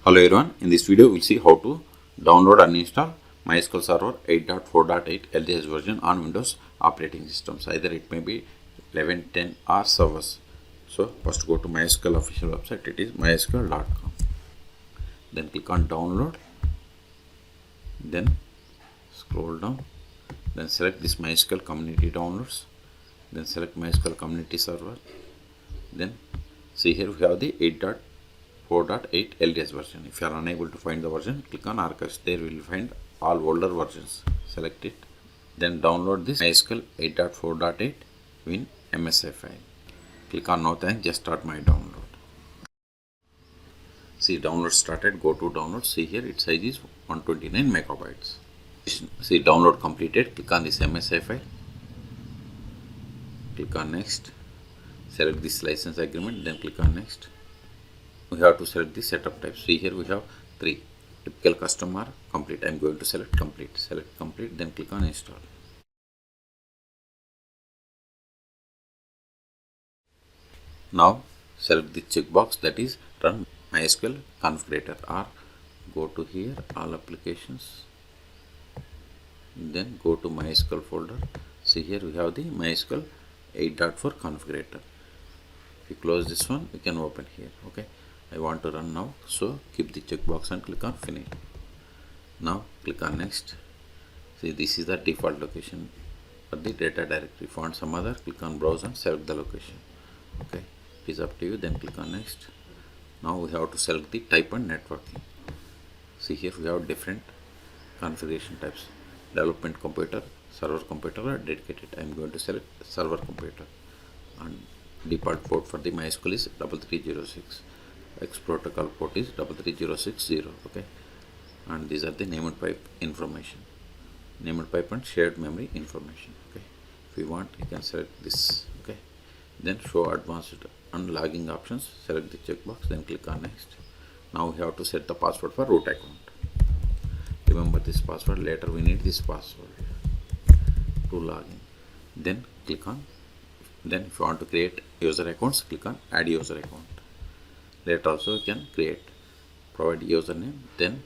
Hello everyone, in this video we'll see how to download and install MySQL Server 8.4.8 LTS version on Windows operating systems. Either it may be 11, 10 or servers. So first go to MySQL official website, it is mysql.com. Then click on download, then scroll down, then select this MySQL community downloads, then select MySQL community server, then see here we have the 8.4.8 LTS version. If you are unable to find the version, click on archives. There you will find all older versions. Select it. Then download this MySQL 8.4.8 in MSI file. Click on no thanks, just start my download. See, download started. Go to download. See here its size is 129 megabytes. See, download completed. Click on this MSI file. Click on next. Select this license agreement. Then click on next. We have to select the setup type. See here we have 3: typical, custom, or complete. I am going to select complete. Select complete, then click on install. Now select the checkbox that is run MySQL configurator, or go to here all applications, then go to MySQL folder. See here we have the MySQL 8.4 configurator. If you close this one, you can open here. Okay, I want to run now, so keep the checkbox and click on finish. Now click on next. See, this is the default location for the data directory. If you want some other, click on browse and select the location. Okay, it is up to you. Then click on next. Now we have to select the type and networking. See here we have different configuration types: development computer, server computer, or dedicated. I am going to select server computer, and default port for the MySQL is 3306. X protocol port is 33060. Okay, and these are the named pipe information, named pipe and shared memory information. Okay, if you want, you can select this. Okay, then show advanced and logging options. Select the checkbox, then click on next. Now we have to set the password for root account. Remember this password, later we need this password to log in. Then click on, then if you want to create user accounts, click on add user account. Later also you can create, provide username, then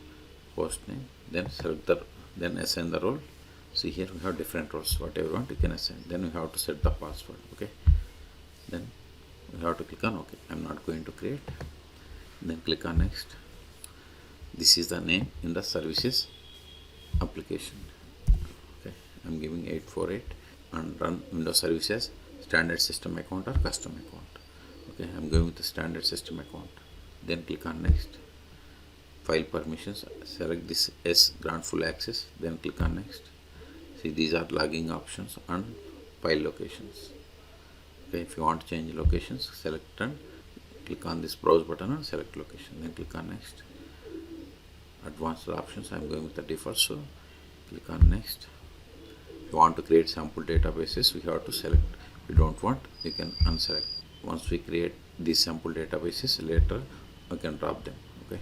host name, then select the, then assign the role. See here we have different roles, whatever you want you can assign. Then we have to set the password. Okay, then we have to click on OK. I'm not going to create. Then click on next. This is the name in the services application. Okay, I'm giving 8.4.8 and run Windows services standard system account or custom account. Okay, I'm going with the standard system account. Then click on next. File permissions, select this S, grant full access, then click on next. See, these are logging options and file locations. Okay, if you want to change locations, select and click on this browse button and select location, then click on next. Advanced options, I'm going with the default, so click on next. If you want to create sample databases, we have to select. If you don't want, you can unselect. Once we create these sample databases, later we can drop them. Okay,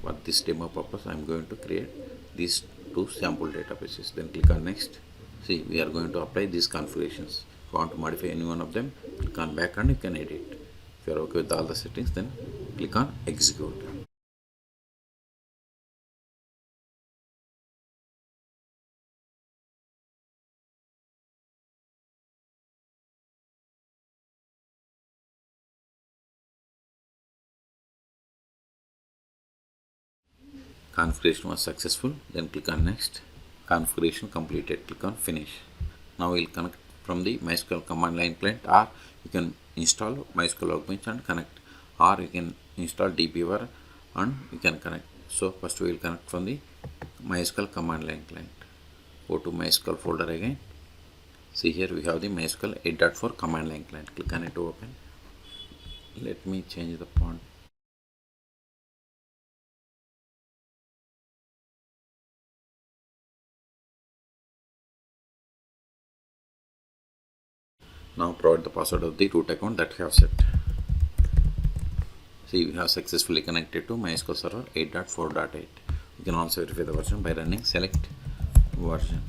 for this demo purpose, I am going to create these 2 sample databases. Then click on next. See, we are going to apply these configurations. If you want to modify any one of them, click on back and you can edit. If you are okay with all the settings, then click on execute. Configuration was successful, then click on next. Configuration completed, click on finish. Now we'll connect from the MySQL command line client, or you can install MySQL Workbench and connect, or you can install dbeaver and you can connect. So first we will connect from the MySQL command line client. Go to MySQL folder again. See here we have the MySQL 8.4 command line client. Click on it to open. Let me change the font. Now provide the password of the root account that you have set. See, we have successfully connected to MySQL Server 8.4.8. You can also verify the version by running select version.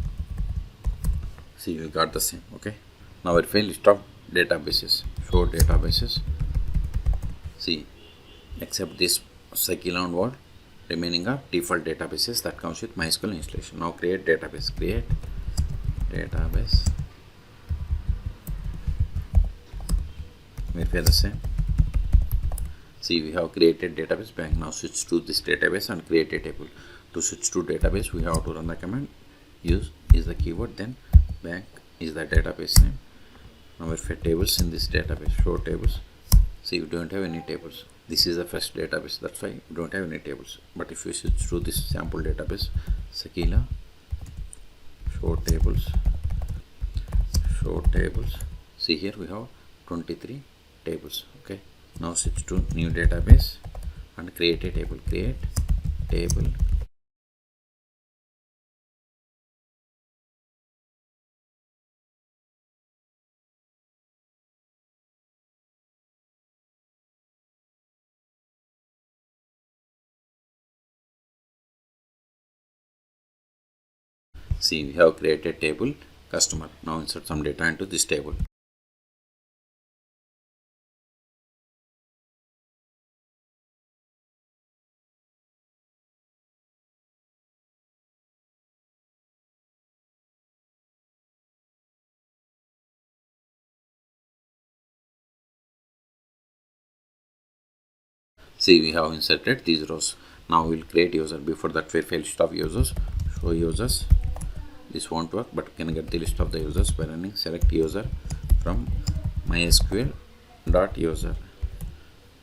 See, we got the same. Okay, now verify list of databases. Show databases. See, except this Cyclone World, remaining are default databases that comes with MySQL installation. Now create database. Create database. Verify the same. See, we have created database bank. Now switch to this database and create a table. To switch to database, we have to run the command use is the keyword, then bank is the database name. Now verify tables in this database. Show tables. See, we don't have any tables. This is the first database, that's why we don't have any tables. But if you switch to this sample database, Sakila, show tables. See, here we have 23 tables. Okay, now switch to new database and create a table. Create table. See, we have created table customer. Now insert some data into this table. See, we have inserted these rows. Now we will create user. Before that, verify list of users. Show users. This won't work, but can get the list of the users by running select user from MySQL.user.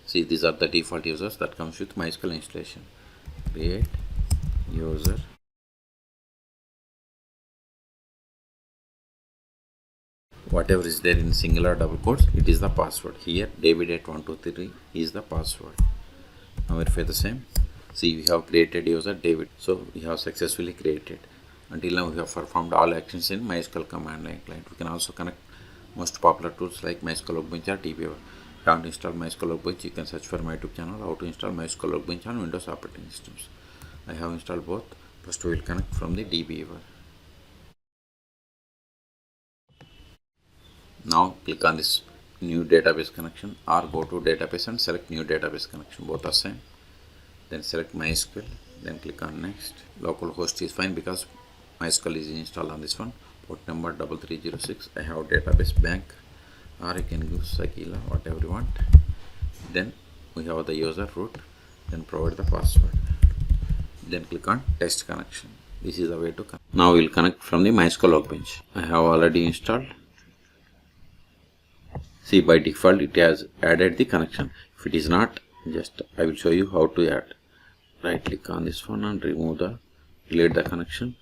See, these are the default users that comes with MySQL installation. Create user. Whatever is there in singular double quotes, it is the password. Here, David8123 is the password. Now verify the same. See, we have created user David. So we have successfully created. Until now, we have performed all actions in MySQL command line client. We can also connect most popular tools like MySQL Workbench or DBA. If you haven't installed MySQL Workbench, you can search for my YouTube channel how to install MySQL Workbench on Windows operating systems. I have installed both. First, we will connect from the DBA. Now click on this new database connection or go to database and select new database connection. Both are same. Then select MySQL. Then click on next. Localhost is fine because MySQL is installed on this one. Port number 3306. I have database bank, or you can give Sakila, whatever you want. Then we have the user root. Then provide the password. Then click on test connection. This is the way to connect. Now we will connect from the MySQL Workbench. I have already installed. See, by default it has added the connection. If it is not, just I will show you how to add. Right click on this one and delete the connection.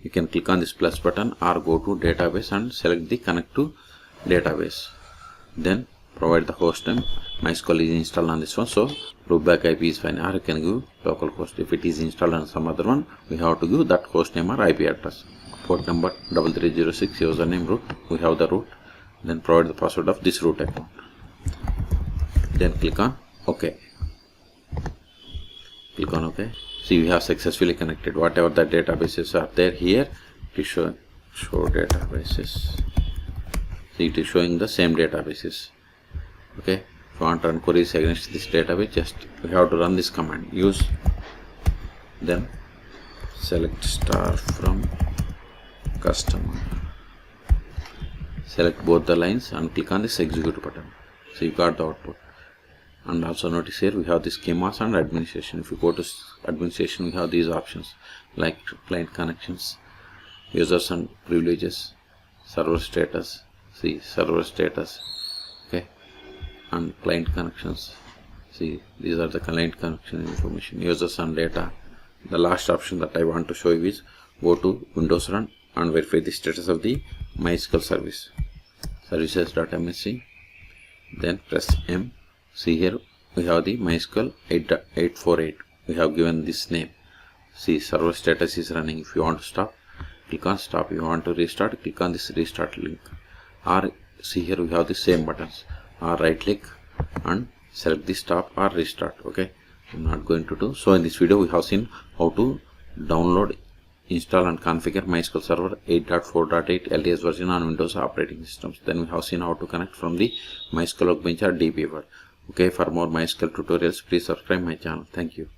You can click on this plus button or go to database and select the connect to database. Then provide the host name. MySQL is installed on this one, so loopback IP is fine, or you can give localhost. If it is installed on some other one, we have to give that host name or IP address. Port number 3306, username root, we have the root. Then provide the password of this root account. Then click on OK. Click on OK. See, we have successfully connected. Whatever the databases are there here, to show databases. See, it is showing the same databases. Okay. If you want to run queries against this database, just we have to run this command. Use. Then select star from customer. Select both the lines and click on this execute button. So you got the output. And also notice here we have this schemas and administration. If you go to administration, we have these options like client connections, users and privileges, server status. See, server status. Okay, and client connections. See, these are the client connection information, users and data. The last option that I want to show you is go to Windows Run and verify the status of the MySQL service. Services.msc. Then press M. See, here we have the MySQL 8.4.8. We have given this name. See, server status is running. If you want to stop, click on stop. If you want to restart, click on this restart link. Or see, here we have the same buttons. Or right click and select the stop or restart. Okay, I'm not going to do. So in this video we have seen how to download, install and configure MySQL Server 8.4.8 LTS version on Windows operating systems. Then we have seen how to connect from the MySQL Workbench or DBA. Okay, for more MySQL tutorials, please subscribe my channel. Thank you.